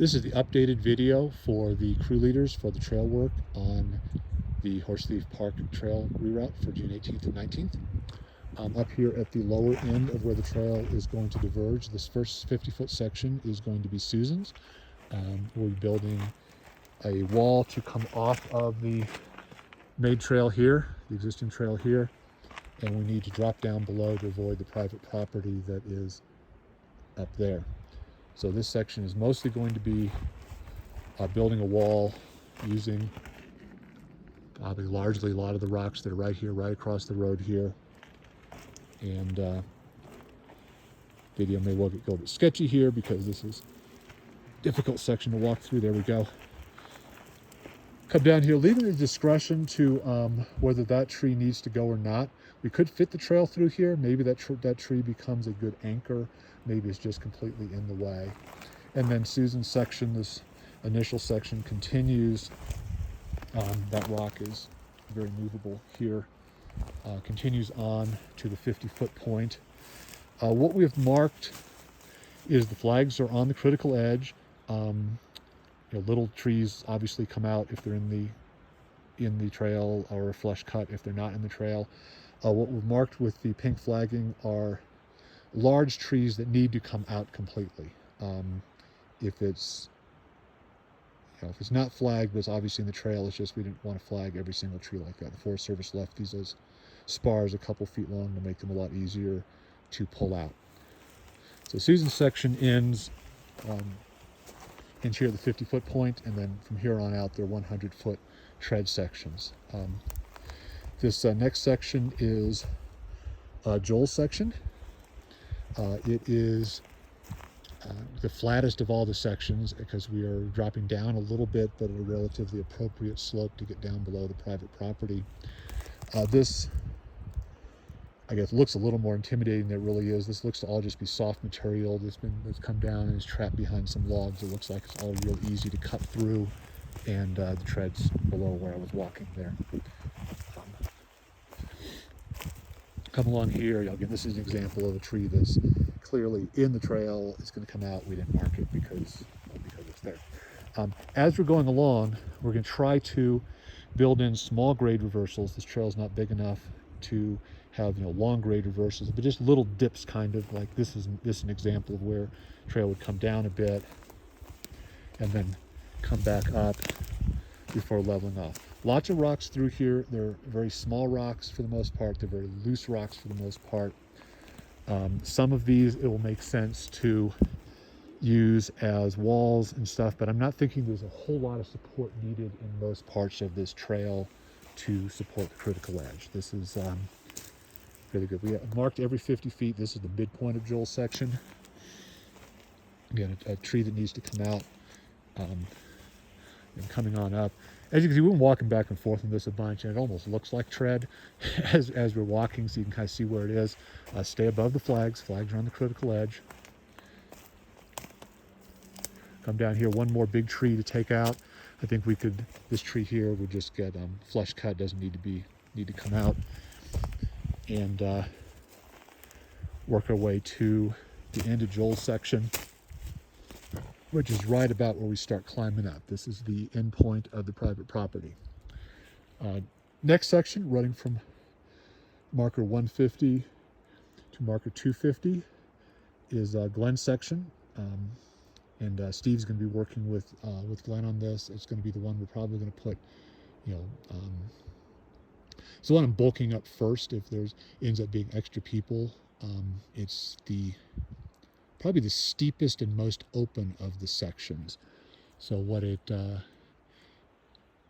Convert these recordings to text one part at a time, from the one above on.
This is the updated video for the crew leaders for the trail work on the Horsethief Park trail reroute for June 18th and 19th. Up here at the lower end of where the trail is going to diverge, this first 50-foot section is going to be Susan's. We'll be building a wall to come off of the made trail here, the existing trail here, and we need to drop down below to avoid the private property that is up there. So this section is mostly going to be building a wall using probably largely a lot of the rocks that are right here, right across the road here. And video may well get a bit sketchy here because this is a difficult section to walk through. There we go. Come down here, leaving the discretion to whether that tree needs to go or not. We could fit the trail through here. Maybe that tree becomes a good anchor. Maybe it's just completely in the way. And then Susan's section, this initial section, continues. That rock is very movable here. Continues on to the 50-foot point. What we have marked is the flags are on the critical edge. Little trees obviously come out if they're in the trail, or a flush cut if they're not in the trail. What we've marked with the pink flagging are large trees that need to come out completely. If it's not flagged, but it's obviously in the trail, it's just we didn't want to flag every single tree like that. The Forest Service left these as spars a couple feet long to make them a lot easier to pull out. So Susan's section ends here at the 50-foot point, and then from here on out, they're 100-foot tread sections. This next section is Joel's section. It is the flattest of all the sections because we are dropping down a little bit, but at a relatively appropriate slope to get down below the private property. This, I guess, looks a little more intimidating than it really is. This looks to all just be soft material that's come down and is trapped behind some logs. It looks like it's all real easy to cut through, and the tread's below where I was walking there. Come along here, again, this is an example of a tree that's clearly in the trail. It's going to come out. We didn't mark it because it's there. As we're going along, we're going to try to build in small grade reversals. This trail is not big enough to have long grade reversals, but just little dips, kind of like this is an example of where trail would come down a bit and then come back up before leveling off. Lots of rocks through here. They're very small rocks for the most part. They're very loose rocks for the most part. Some of these it will make sense to use as walls and stuff, but I'm not thinking there's a whole lot of support needed in most parts of this trail to support the critical edge. This is really good. We have marked every 50 feet. This is the midpoint of Joel's section. Again, a tree that needs to come out and coming on up. As you can see, we've been walking back and forth on this a bunch, and it almost looks like tread as we're walking, so you can kind of see where it is. Stay above the flags. Flags are on the critical edge. Come down here, one more big tree to take out. I think this tree here would just get flush cut, doesn't need to come out. And work our way to the end of Joel's section, which is right about where we start climbing up. This is the end point of the private property. Next section, running from marker 150 to marker 250, is Glenn's section. And Steve's going to be working with Glenn on this. It's going to be the one we're probably going to put, it's the one I'm bulking up first if there's ends up being extra people. It's probably the steepest and most open of the sections. So what it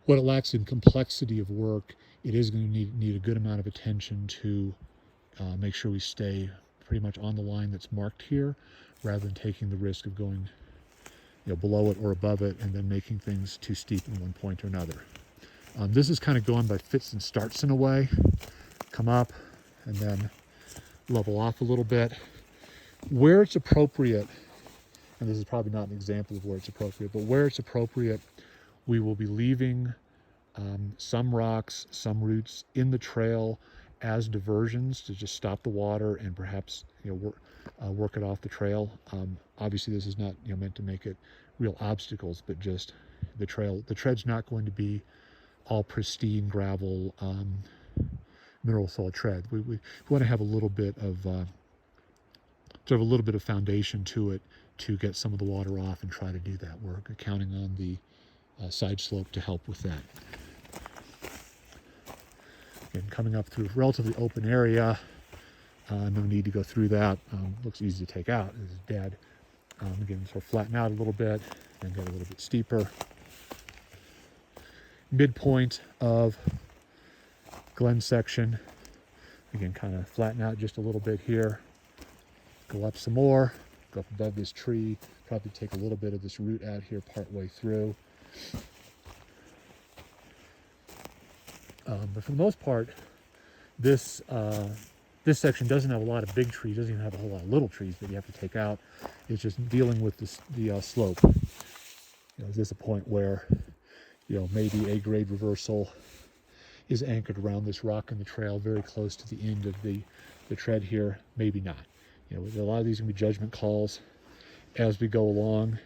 lacks in complexity of work, it is going to need a good amount of attention to make sure we stay pretty much on the line that's marked here, rather than taking the risk of going below it or above it and then making things too steep in one point or another. This is kind of going by fits and starts in a way. Come up and then level off a little bit. Where it's appropriate, and this is probably not an example of where it's appropriate, but where it's appropriate, we will be leaving some rocks, some roots in the trail as diversions to just stop the water and perhaps work it off the trail. Obviously, this is not meant to make it real obstacles, but just the trail. The tread's not going to be all pristine gravel, mineral soil tread. We want to have a little bit of sort of a little bit of foundation to it to get some of the water off and try to do that work, counting on the side slope to help with that. And coming up through a relatively open area, no need to go through that. Looks easy to take out. This is dead. Again, sort of flatten out a little bit, then get a little bit steeper. Midpoint of Glen section. Again, kind of flatten out just a little bit here. Go up some more. Go up above this tree. Probably take a little bit of this root out here part way through. But for the most part, this section doesn't have a lot of big trees. Doesn't even have a whole lot of little trees that you have to take out. It's just dealing with the slope. Is this a point where, maybe a grade reversal is anchored around this rock in the trail, very close to the end of the tread here? Maybe not. A lot of these are going to be judgment calls as we go along,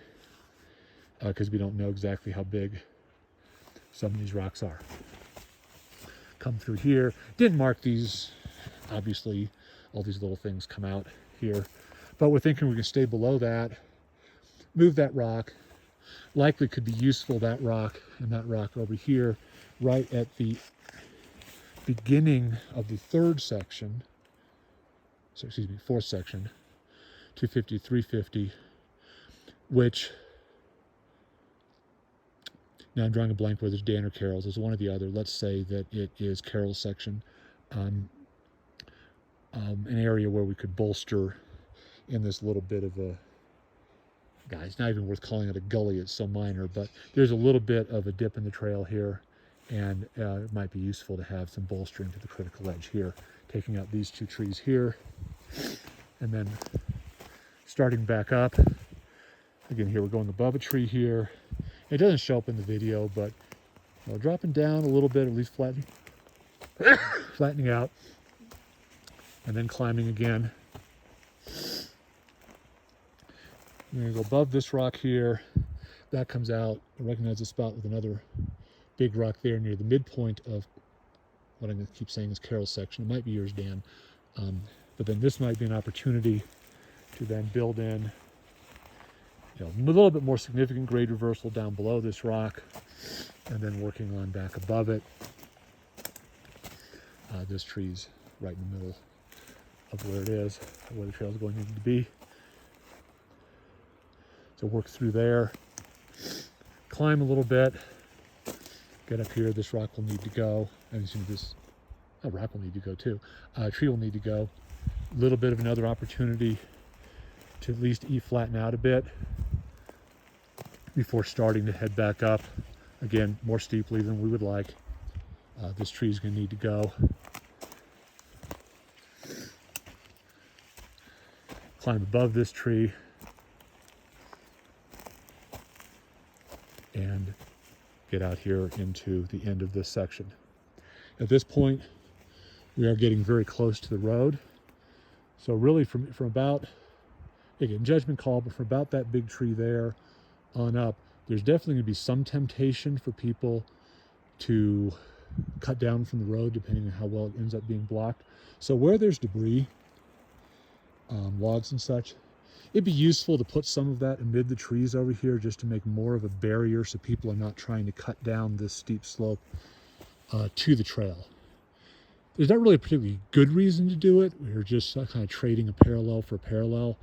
because we don't know exactly how big some of these rocks are. Come through here. Didn't mark these. Obviously, all these little things come out here. But we're thinking we can stay below that, move that rock. Likely could be useful, that rock and that rock over here, right at the beginning of the fourth section, 250, 350, which, now I'm drawing a blank whether it's Dan or Carroll's. There's one or the other. Let's say that it is Carroll's section. An area where we could bolster in this little bit of a, it's not even worth calling it a gully, it's so minor, but there's a little bit of a dip in the trail here, and it might be useful to have some bolstering to the critical edge here, taking out these two trees here, and then starting back up. Again, here we're going above a tree here. It doesn't show up in the video, but dropping down a little bit, at least flattening out, and then climbing again. We're going to go above this rock here. That comes out. I recognize a spot with another big rock there near the midpoint of what I'm going to keep saying is Carroll's section. It might be yours, Dan. But then this might be an opportunity to then build in a little bit more significant grade reversal down below this rock, and then working on back above it. This tree's right in the middle of where it is, where the trail is going to need to be. So work through there, climb a little bit, get up here. This rock will need to go. And this rock will need to go too. Tree will need to go. A little bit of another opportunity to at least flatten out a bit before starting to head back up. Again, more steeply than we would like. This tree is going to need to go. Climb above this tree. And get out here into the end of this section. At this point, we are getting very close to the road. So really from about, again, judgment call, but from about that big tree there on up, there's definitely going to be some temptation for people to cut down from the road, depending on how well it ends up being blocked. So where there's debris, logs and such, it'd be useful to put some of that amid the trees over here just to make more of a barrier so people are not trying to cut down this steep slope to the trail. There's not really a particularly good reason to do it. We're just kind of trading a parallel for a parallel.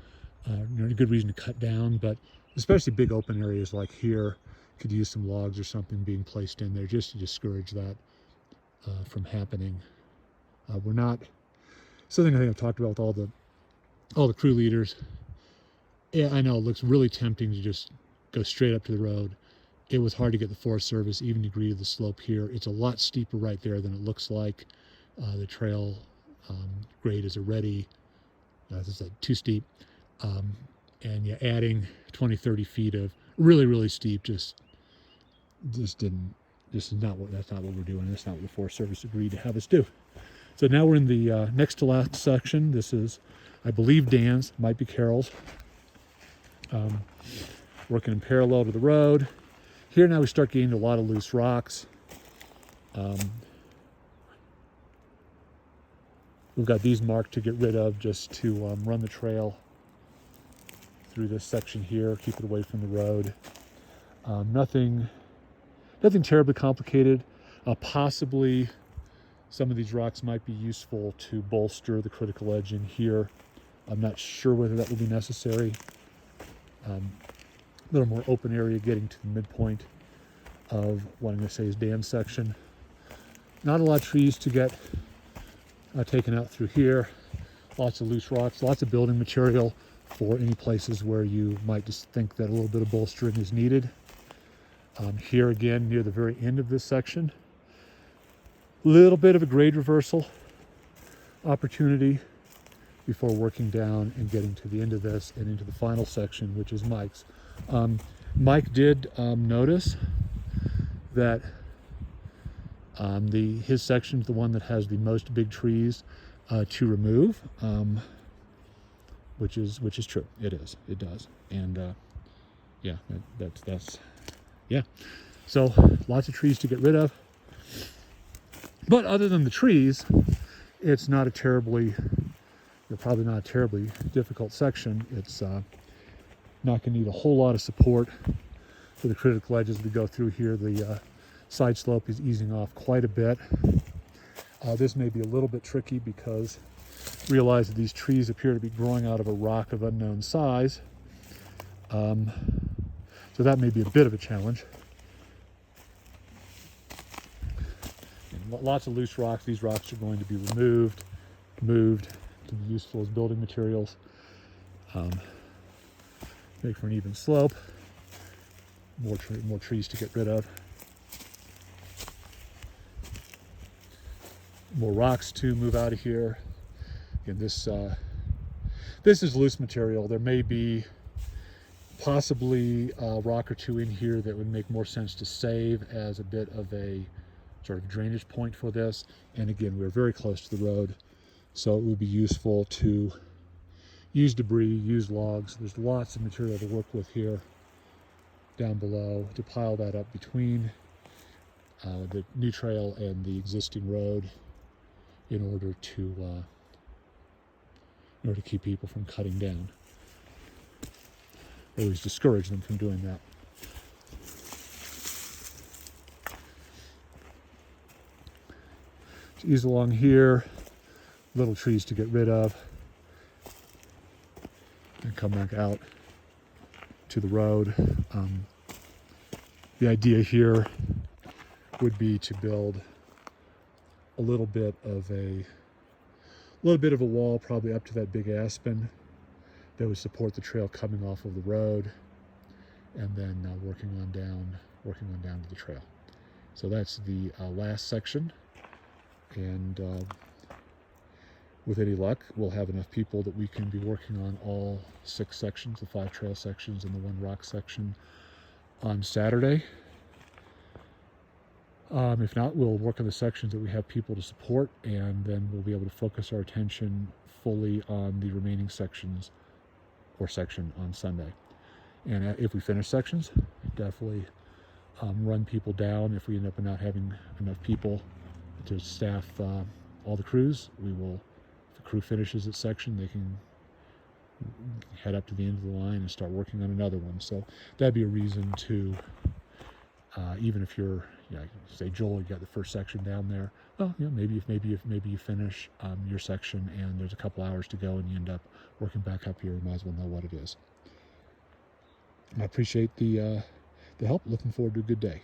A good reason to cut down, but especially big open areas like here could use some logs or something being placed in there just to discourage that from happening. We're not, something I think I've talked about with all the crew leaders. Yeah, I know it looks really tempting to just go straight up to the road. It was hard to get the Forest Service even to agree to the slope here. It's a lot steeper right there than it looks like. The trail grade is already, as I said, too steep. And yeah, adding 20, 30 feet of really, really steep that's not what we're doing. That's not what the Forest Service agreed to have us do. So now we're in the next to last section. This is, I believe, Dan's, might be Carroll's. working in parallel to the road. Here now we start getting a lot of loose rocks. We've got these marked to get rid of, just to run the trail through this section here, keep it away from the road. Nothing terribly complicated. Possibly some of these rocks might be useful to bolster the critical edge in here. I'm not sure whether that will be necessary. A little more open area getting to the midpoint of what I'm going to say is dam section. Not a lot of trees to get taken out through here. Lots of loose rocks, lots of building material for any places where you might just think that a little bit of bolstering is needed. Here again, near the very end of this section, a little bit of a grade reversal opportunity before working down and getting to the end of this and into the final section, which is Mike's. Mike did notice that his section is the one that has the most big trees to remove, which is true. It does, and yeah, that's yeah. So lots of trees to get rid of, but other than the trees, it's not a terribly, probably not a terribly difficult section. It's not going to need a whole lot of support for the critical edges we go through here. The side slope is easing off quite a bit. This may be a little bit tricky because realize that these trees appear to be growing out of a rock of unknown size. So that may be a bit of a challenge. And lots of loose rocks. These rocks are going to be removed, moved to be useful as building materials. Make for an even slope. More trees to get rid of. More rocks to move out of here. Again, this is loose material. There may be possibly a rock or two in here that would make more sense to save as a bit of a sort of drainage point for this. And again, we're very close to the road, so it would be useful to use debris, use logs. There's lots of material to work with here down below to pile that up between the new trail and the existing road in order to keep people from cutting down, or at least discourage them from doing that. So ease along here, little trees to get rid of, and come back out to the road. The idea here would be to build a little bit of a wall, probably up to that big aspen, that would support the trail coming off of the road, and then working on down to the trail. So that's the last section, and with any luck, we'll have enough people that we can be working on all 6 sections, the 5 trail sections and the 1 rock section, on Saturday. If not, we'll work on the sections that we have people to support, and then we'll be able to focus our attention fully on the remaining sections or section on Sunday. And if we finish sections, definitely run people down. If we end up not having enough people to staff all the crews, we will, if the crew finishes its section, they can head up to the end of the line and start working on another one. So that'd be a reason to, even if you're, say Joel, you got the first section down there. Well, maybe you finish your section and there's a couple hours to go and you end up working back up here, you might as well know what it is. I appreciate the help. Looking forward to a good day.